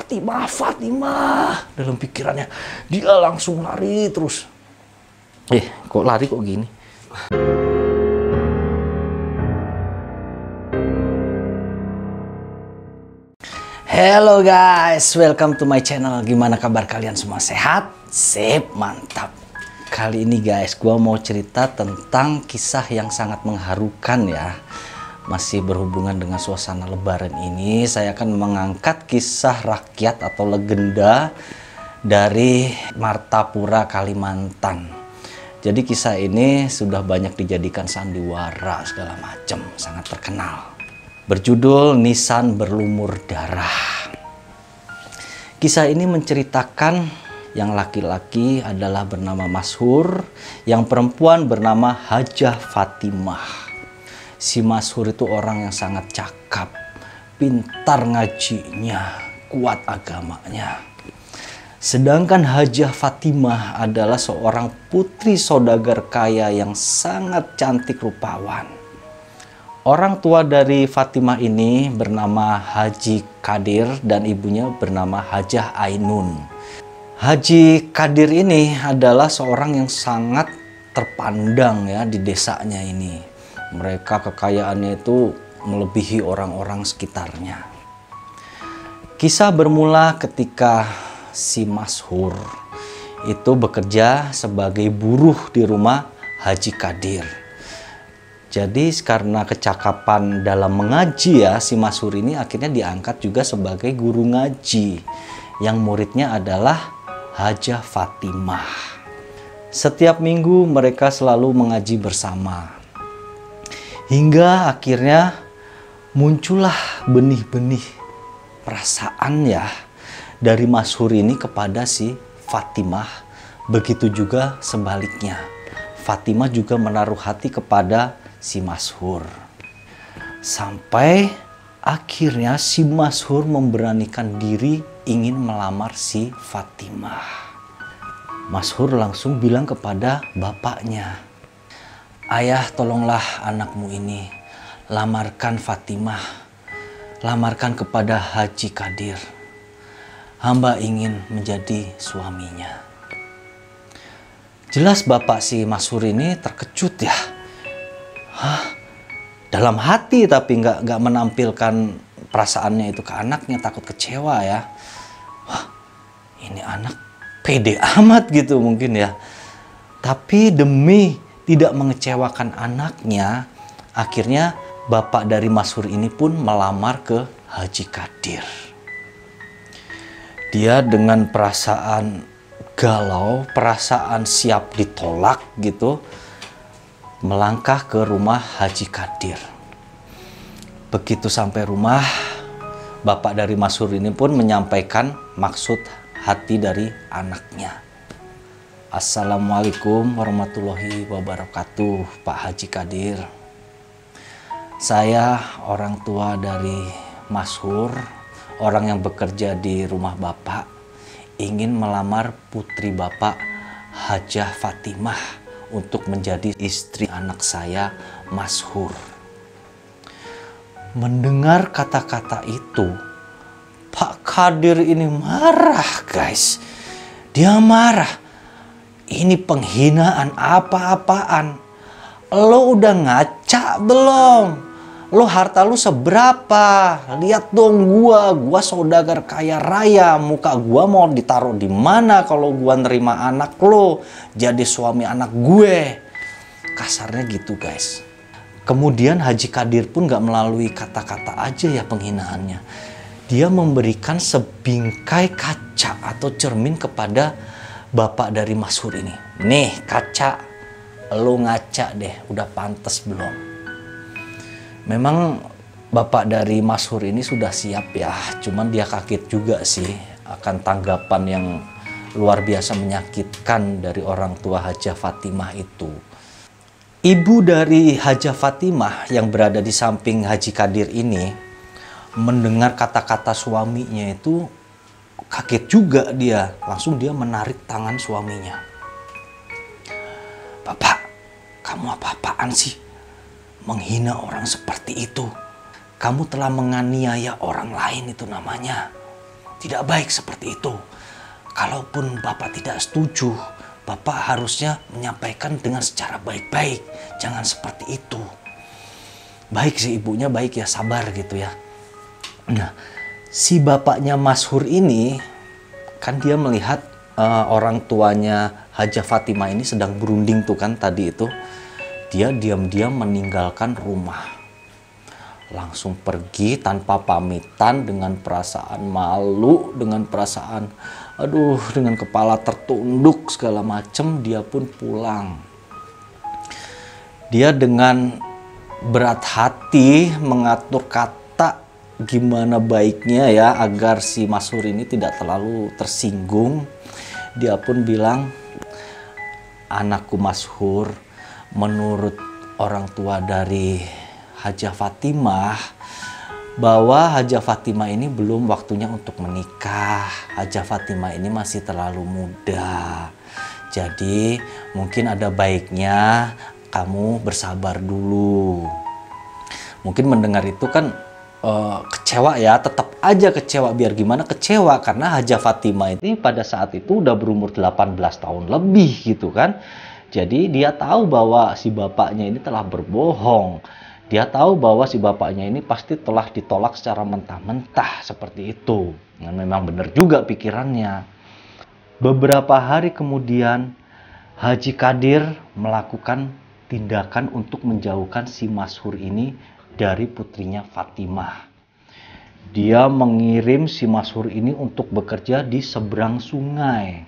Fatimah, Fatimah. Dalam pikirannya, dia langsung lari terus. Kok lari kok gini? Hello guys, welcome to my channel. Gimana kabar kalian semua? Sehat? Sip, mantap. Kali ini guys, gua mau cerita tentang kisah yang sangat mengharukan ya. Masih berhubungan dengan suasana lebaran ini, saya akan mengangkat kisah rakyat atau legenda dari Martapura, Kalimantan. Jadi kisah ini sudah banyak dijadikan sandiwara segala macam, sangat terkenal. Berjudul Nisan Berlumur Darah. Kisah ini menceritakan yang laki-laki adalah bernama Mashur, yang perempuan bernama Hajah Fatimah. Si Mashur itu orang yang sangat cakap, pintar ngajinya, kuat agamanya. Sedangkan Hajah Fatimah adalah seorang putri saudagar kaya yang sangat cantik rupawan. Orang tua dari Fatimah ini bernama Haji Kadir dan ibunya bernama Hajah Ainun. Haji Kadir ini adalah seorang yang sangat terpandang ya di desanya ini. Mereka kekayaannya itu melebihi orang-orang sekitarnya. Kisah bermula ketika si Mashur itu bekerja sebagai buruh di rumah Haji Kadir. Jadi karena kecakapan dalam mengaji ya, si Mashur ini akhirnya diangkat juga sebagai guru ngaji. Yang muridnya adalah Hajah Fatimah. Setiap minggu mereka selalu mengaji bersama. Hingga akhirnya muncullah benih-benih perasaan ya dari Mashur ini kepada si Fatimah. Begitu juga sebaliknya. Fatimah juga menaruh hati kepada si Mashur. Sampai akhirnya si Mashur memberanikan diri ingin melamar si Fatimah. Mashur langsung bilang kepada bapaknya, "Ayah, tolonglah anakmu ini, lamarkan Fatimah, lamarkan kepada Haji Kadir. Hamba ingin menjadi suaminya." Jelas bapak si Mashur ini terkejut ya. Dalam hati tapi nggak menampilkan perasaannya itu ke anaknya, takut kecewa ya. Ini anak pede amat gitu mungkin ya. Tapi demi tidak mengecewakan anaknya, akhirnya bapak dari Mashur ini pun melamar ke Haji Kadir. Dia dengan perasaan galau, perasaan siap ditolak gitu, melangkah ke rumah Haji Kadir. Begitu sampai rumah, bapak dari Mashur ini pun menyampaikan maksud hati dari anaknya. "Assalamualaikum warahmatullahi wabarakatuh, Pak Haji Kadir. Saya orang tua dari Mashur, orang yang bekerja di rumah Bapak, ingin melamar putri Bapak, Hajah Fatimah, untuk menjadi istri anak saya, Mashur." Mendengar kata-kata itu, Pak Kadir ini marah guys. Dia marah. Ini penghinaan apa-apaan? Lo udah ngaca belum? Lo harta lo seberapa? Lihat dong gua saudagar kaya raya. Muka gua mau ditaruh di mana kalau gua nerima anak lo jadi suami anak gue? Kasarnya gitu guys. Kemudian Haji Kadir pun gak melalui kata-kata aja ya penghinaannya. Dia memberikan sebingkai kaca atau cermin kepada bapak dari Mashur ini. "Nih kaca, lo ngaca deh, udah pantas belum?" Memang bapak dari Mashur ini sudah siap ya, cuman dia kaget juga sih akan tanggapan yang luar biasa menyakitkan dari orang tua Hajah Fatimah itu. Ibu dari Hajah Fatimah yang berada di samping Haji Kadir ini mendengar kata-kata suaminya itu kaget juga dia. Langsung dia menarik tangan suaminya. "Bapak, kamu apa-apaan sih? Menghina orang seperti itu. Kamu telah menganiaya orang lain itu namanya. Tidak baik seperti itu. Kalaupun Bapak tidak setuju, Bapak harusnya menyampaikan dengan secara baik-baik. Jangan seperti itu. Baik sih ibunya, baik ya, sabar gitu ya. Nah, si bapaknya Mas Hur ini, kan dia melihat orang tuanya Hajah Fatimah ini sedang berunding tuh kan tadi itu. Dia diam-diam meninggalkan rumah. Langsung pergi tanpa pamitan, dengan perasaan malu, dengan perasaan dengan kepala tertunduk segala macem, dia pun pulang. Dia dengan berat hati mengatur kata gimana baiknya ya agar si Mas Hur ini tidak terlalu tersinggung. Dia pun bilang, anakku Mas Hur, menurut orang tua dari Hajah Fatimah, bahwa Hajah Fatimah ini belum waktunya untuk menikah. Hajah Fatimah ini masih terlalu muda. Jadi mungkin ada baiknya kamu bersabar dulu. Mungkin mendengar itu kan kecewa ya, tetap aja kecewa. Biar gimana kecewa, karena Hajah Fatimah ini pada saat itu udah berumur 18 tahun lebih gitu kan. Jadi dia tahu bahwa si bapaknya ini telah berbohong. Dia tahu bahwa si bapaknya ini pasti telah ditolak secara mentah-mentah seperti itu. Dan memang benar juga pikirannya. Beberapa hari kemudian, Haji Qadir melakukan tindakan untuk menjauhkan si Mas Hur ini dari putrinya Fatimah. Dia mengirim si Mas Hur ini untuk bekerja di seberang sungai.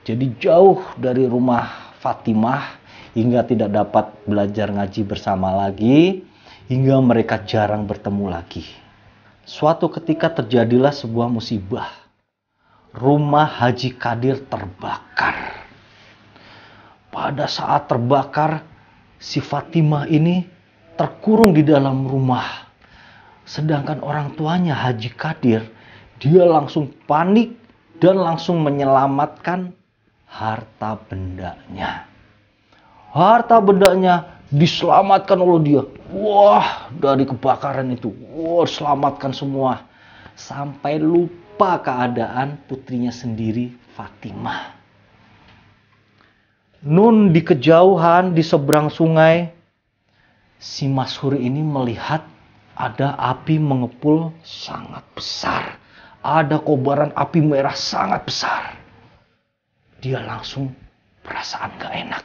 Jadi jauh dari rumah Fatimah, hingga tidak dapat belajar ngaji bersama lagi, hingga mereka jarang bertemu lagi. Suatu ketika terjadilah sebuah musibah. Rumah Haji Qadir terbakar. Pada saat terbakar, si Fatimah ini terkurung di dalam rumah. Sedangkan orang tuanya Haji Qadir, dia langsung panik dan langsung menyelamatkan harta bendanya. Harta bendanya diselamatkan oleh dia. Wah, dari kebakaran itu. Wah, selamatkan semua. Sampai lupa keadaan putrinya sendiri, Fatimah. Nun di kejauhan, di seberang sungai, si Mas Hur ini melihat ada api mengepul sangat besar. Ada kobaran api merah sangat besar. Dia langsung perasaan gak enak.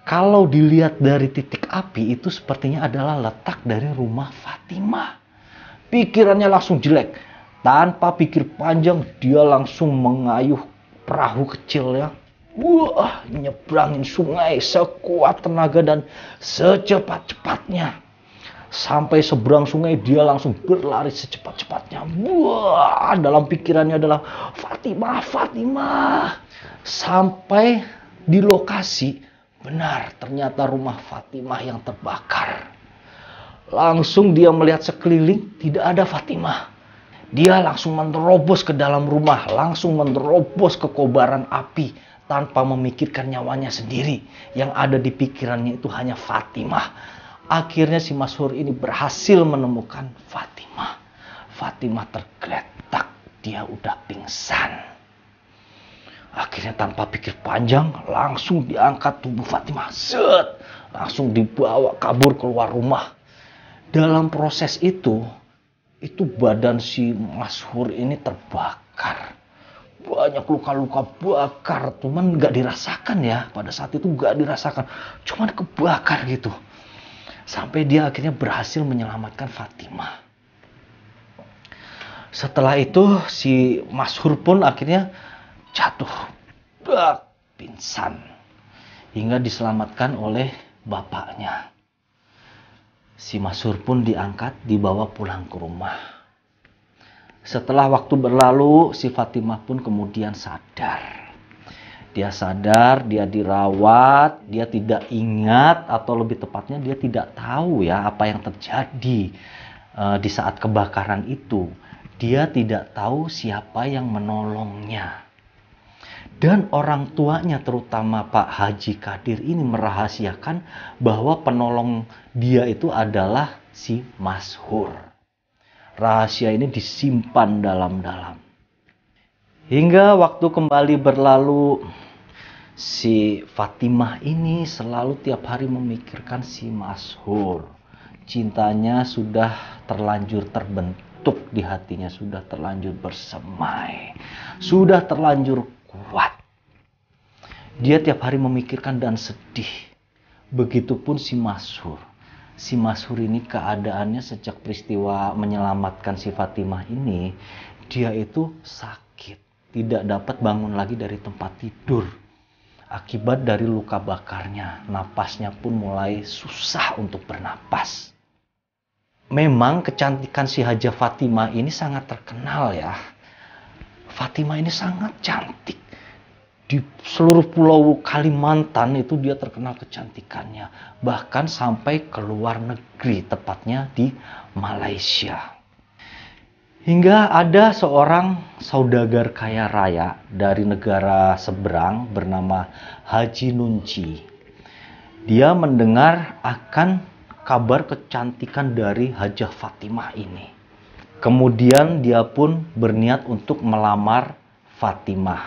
Kalau dilihat dari titik api itu sepertinya adalah letak dari rumah Fatimah. Pikirannya langsung jelek. Tanpa pikir panjang, dia langsung mengayuh perahu kecilnya. Wah, nyebrangin sungai sekuat tenaga dan secepat-cepatnya. Sampai seberang sungai, dia langsung berlari secepat-cepatnya. Wah, dalam pikirannya adalah Fatimah, Fatimah. Sampai di lokasi, benar, ternyata rumah Fatimah yang terbakar. Langsung dia melihat sekeliling, tidak ada Fatimah. Dia langsung menerobos ke dalam rumah, langsung menerobos ke kobaran api tanpa memikirkan nyawanya sendiri. Yang ada di pikirannya itu hanya Fatimah. Akhirnya si Mas Hur ini berhasil menemukan Fatimah. Fatimah tergeletak, dia udah pingsan. Akhirnya tanpa pikir panjang, langsung diangkat tubuh Fatimah. Set! Langsung dibawa kabur keluar rumah. Dalam proses itu badan si Mas Hur ini terbakar. Banyak luka-luka bakar. Cuman gak dirasakan ya. Pada saat itu gak dirasakan. Cuman kebakar gitu. Sampai dia akhirnya berhasil menyelamatkan Fatimah. Setelah itu si Mas Hur pun akhirnya jatuh, pingsan, hingga diselamatkan oleh bapaknya. Si Mas Hur pun diangkat, dibawa pulang ke rumah. Setelah waktu berlalu, si Fatimah pun kemudian sadar. Dia sadar, dia dirawat, dia tidak ingat, atau lebih tepatnya dia tidak tahu ya apa yang terjadi di saat kebakaran itu. Dia tidak tahu siapa yang menolongnya. Dan orang tuanya, terutama Pak Haji Qadir ini, merahasiakan bahwa penolong dia itu adalah si Mas Hur. Rahasia ini disimpan dalam-dalam. Hingga waktu kembali berlalu, si Fatimah ini selalu tiap hari memikirkan si Masyhur. Cintanya sudah terlanjur terbentuk di hatinya, sudah terlanjur bersemai, sudah terlanjur kuat. Dia tiap hari memikirkan dan sedih. Begitupun si Masyhur. Si Masyhur ini keadaannya sejak peristiwa menyelamatkan si Fatimah ini, dia itu sakit. Tidak dapat bangun lagi dari tempat tidur. Akibat dari luka bakarnya, napasnya pun mulai susah untuk bernapas. Memang kecantikan si Hajah Fatimah ini sangat terkenal ya. Fatimah ini sangat cantik. Di seluruh pulau Kalimantan itu dia terkenal kecantikannya. Bahkan sampai ke luar negeri, tepatnya di Malaysia. Hingga ada seorang saudagar kaya raya dari negara seberang bernama Haji Nunci. Dia mendengar akan kabar kecantikan dari Hajah Fatimah ini. Kemudian dia pun berniat untuk melamar Fatimah.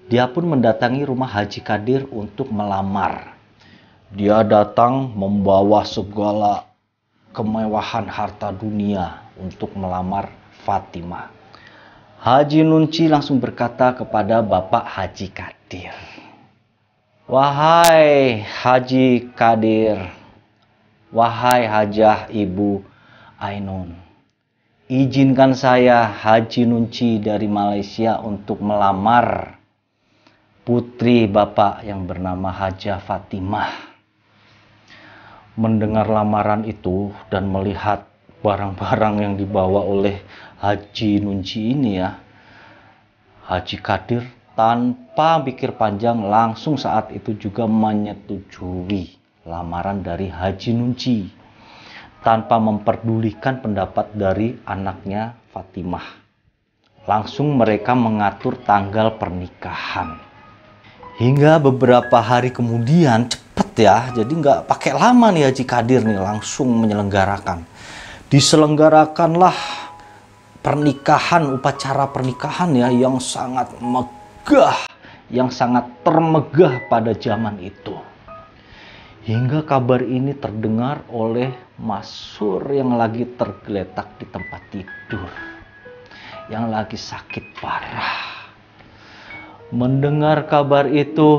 Dia pun mendatangi rumah Haji Qadir untuk melamar. Dia datang membawa segala kemewahan harta dunia untuk melamar Fatimah. Haji Nunci langsung berkata kepada Bapak Haji Qadir, "Wahai Haji Qadir, wahai Hajah Ibu Ainun, izinkan saya Haji Nunci dari Malaysia untuk melamar putri Bapak yang bernama Hajah Fatimah." Mendengar lamaran itu dan melihat barang-barang yang dibawa oleh Haji Nunci ini ya, Haji Qadir tanpa pikir panjang langsung saat itu juga menyetujui lamaran dari Haji Nunci tanpa memperdulikan pendapat dari anaknya Fatimah. Langsung mereka mengatur tanggal pernikahan. Hingga beberapa hari kemudian, cepet ya, jadi nggak pakai lama nih Haji Qadir nih langsung menyelenggarakan. Diselenggarakanlah pernikahan, upacara pernikahan ya yang sangat megah, yang sangat termegah pada zaman itu. Hingga kabar ini terdengar oleh Masyhur yang lagi tergeletak di tempat tidur, yang lagi sakit parah. Mendengar kabar itu,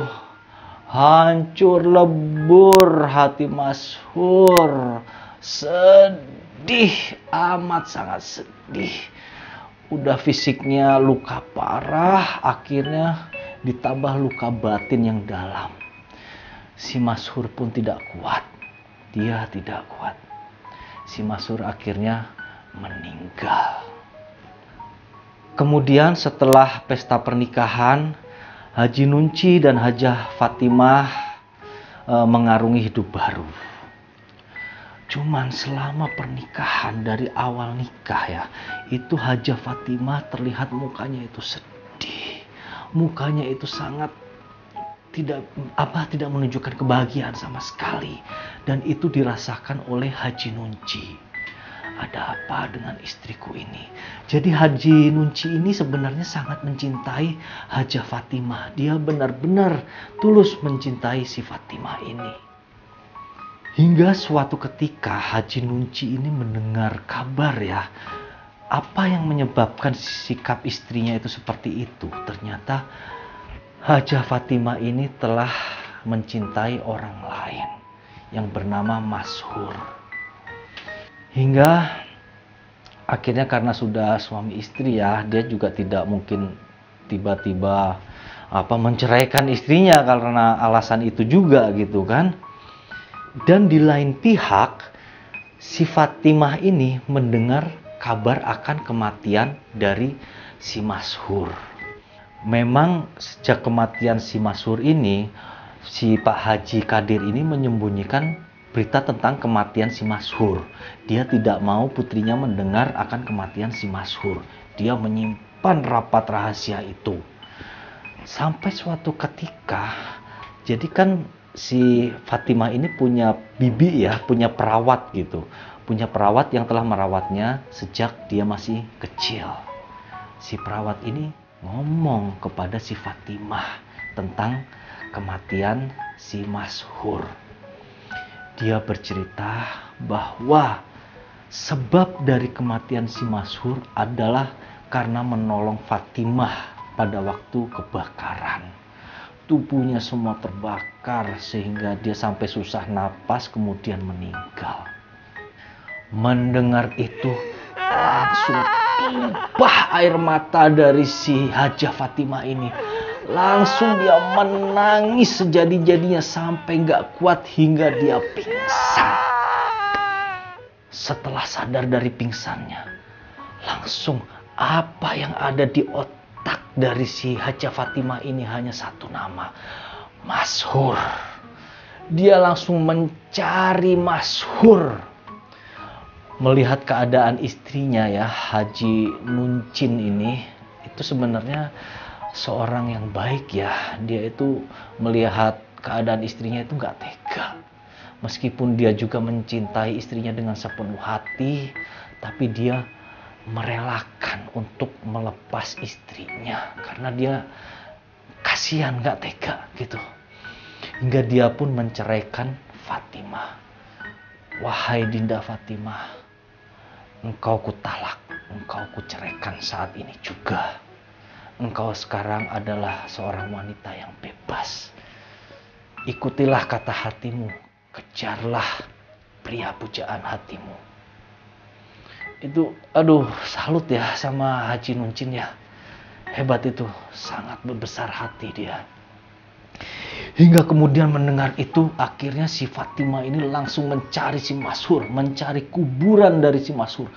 hancur lebur hati Masyhur. Sedih amat, sangat sedih. Udah fisiknya luka parah, akhirnya ditambah luka batin yang dalam. Si Masyhur pun tidak kuat. Dia tidak kuat. Si Masyhur akhirnya meninggal. Kemudian setelah pesta pernikahan, Haji Nunci dan Hajah Fatimah mengarungi hidup baru. Cuman selama pernikahan, dari awal nikah ya, itu Hajah Fatimah terlihat mukanya itu sedih. Mukanya itu sangat tidak menunjukkan kebahagiaan sama sekali. Dan itu dirasakan oleh Haji Nunci. Ada apa dengan istriku ini? Jadi Haji Nunci ini sebenarnya sangat mencintai Hajah Fatimah. Dia benar-benar tulus mencintai si Fatimah ini. Hingga suatu ketika Haji Nunci ini mendengar kabar ya, apa yang menyebabkan sikap istrinya itu seperti itu. Ternyata Hajah Fatimah ini telah mencintai orang lain yang bernama Masyhur. Hingga akhirnya karena sudah suami istri ya, dia juga tidak mungkin tiba-tiba menceraikan istrinya karena alasan itu juga gitu kan. Dan di lain pihak, si Fatimah ini mendengar kabar akan kematian dari si Masyhur. Memang sejak kematian si Masyhur ini, si Pak Haji Qadir ini menyembunyikan berita tentang kematian si Masyhur. Dia tidak mau putrinya mendengar akan kematian si Masyhur. Dia menyimpan rapat rahasia itu. Sampai suatu ketika, jadi kan si Fatimah ini punya bibi ya, punya perawat gitu. Punya perawat yang telah merawatnya sejak dia masih kecil. Si perawat ini ngomong kepada si Fatimah tentang kematian si Masyhur. Dia bercerita bahwa sebab dari kematian si Masyhur adalah karena menolong Fatimah pada waktu kebakaran. Tubuhnya semua terbakar sehingga dia sampai susah napas kemudian meninggal. Mendengar itu langsung tumpah air mata dari si Hajah Fatimah ini. Langsung dia menangis sejadi-jadinya sampai gak kuat hingga dia pingsan. Setelah sadar dari pingsannya, langsung apa yang ada di otak dari si Hajah Fatimah ini hanya satu nama, Masyhur. Dia langsung mencari Masyhur. Melihat keadaan istrinya ya, Haji Nuncin ini, itu sebenarnya seorang yang baik ya. Dia itu melihat keadaan istrinya itu gak tega. Meskipun dia juga mencintai istrinya dengan sepenuh hati, tapi dia merelakan untuk melepas istrinya. Karena dia kasihan, gak tega gitu. Hingga dia pun menceraikan Fatimah. Wahai Dinda Fatimah, engkau kutalak, engkau kuceraikan saat ini juga. Engkau sekarang adalah seorang wanita yang bebas. Ikutilah kata hatimu, kejarlah pria pujaan hatimu. Itu, salut ya sama Haji Nuncin ya. Hebat itu, sangat berbesar hati dia. Hingga kemudian mendengar itu, akhirnya si Fatimah ini langsung mencari si Masyhur, mencari kuburan dari si Masyhur.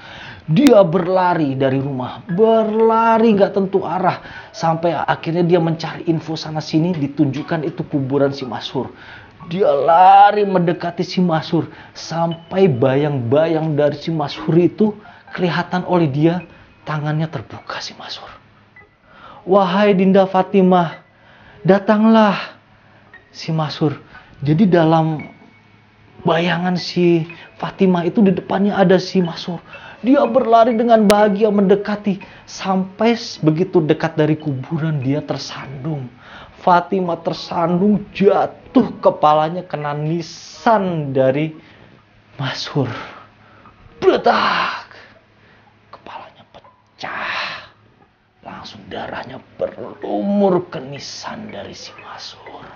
Dia berlari dari rumah, berlari gak tentu arah. Sampai akhirnya dia mencari info sana sini, ditunjukkan itu kuburan si Masyhur. Dia lari mendekati si Masyhur, sampai bayang-bayang dari si Masyhur itu kelihatan oleh dia, tangannya terbuka si Masyhur. Wahai Dinda Fatimah, datanglah si Masyhur. Jadi dalam bayangan si Fatimah itu di depannya ada si Masyhur. Dia berlari dengan bahagia mendekati. Sampai begitu dekat dari kuburan dia tersandung. Fatimah tersandung, jatuh kepalanya kena nisan dari Masyhur. Bledak. Kepalanya pecah. Langsung darahnya berlumur ke nisan dari si Masyhur.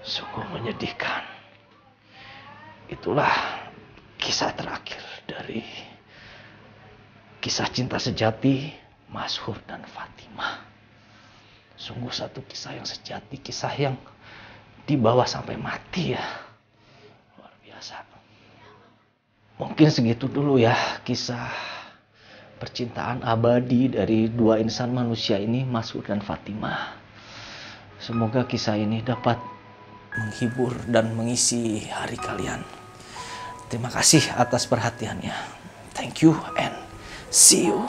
Sungguh menyedihkan. Itulah kisah terakhir dari kisah cinta sejati Masyhur dan Fatimah. Sungguh satu kisah yang sejati, kisah yang dibawa sampai mati ya. Luar biasa. Mungkin segitu dulu ya kisah percintaan abadi dari dua insan manusia ini, Masyhur dan Fatimah. Semoga kisah ini dapat menghibur dan mengisi hari kalian. Terima kasih atas perhatiannya. Thank you and see you.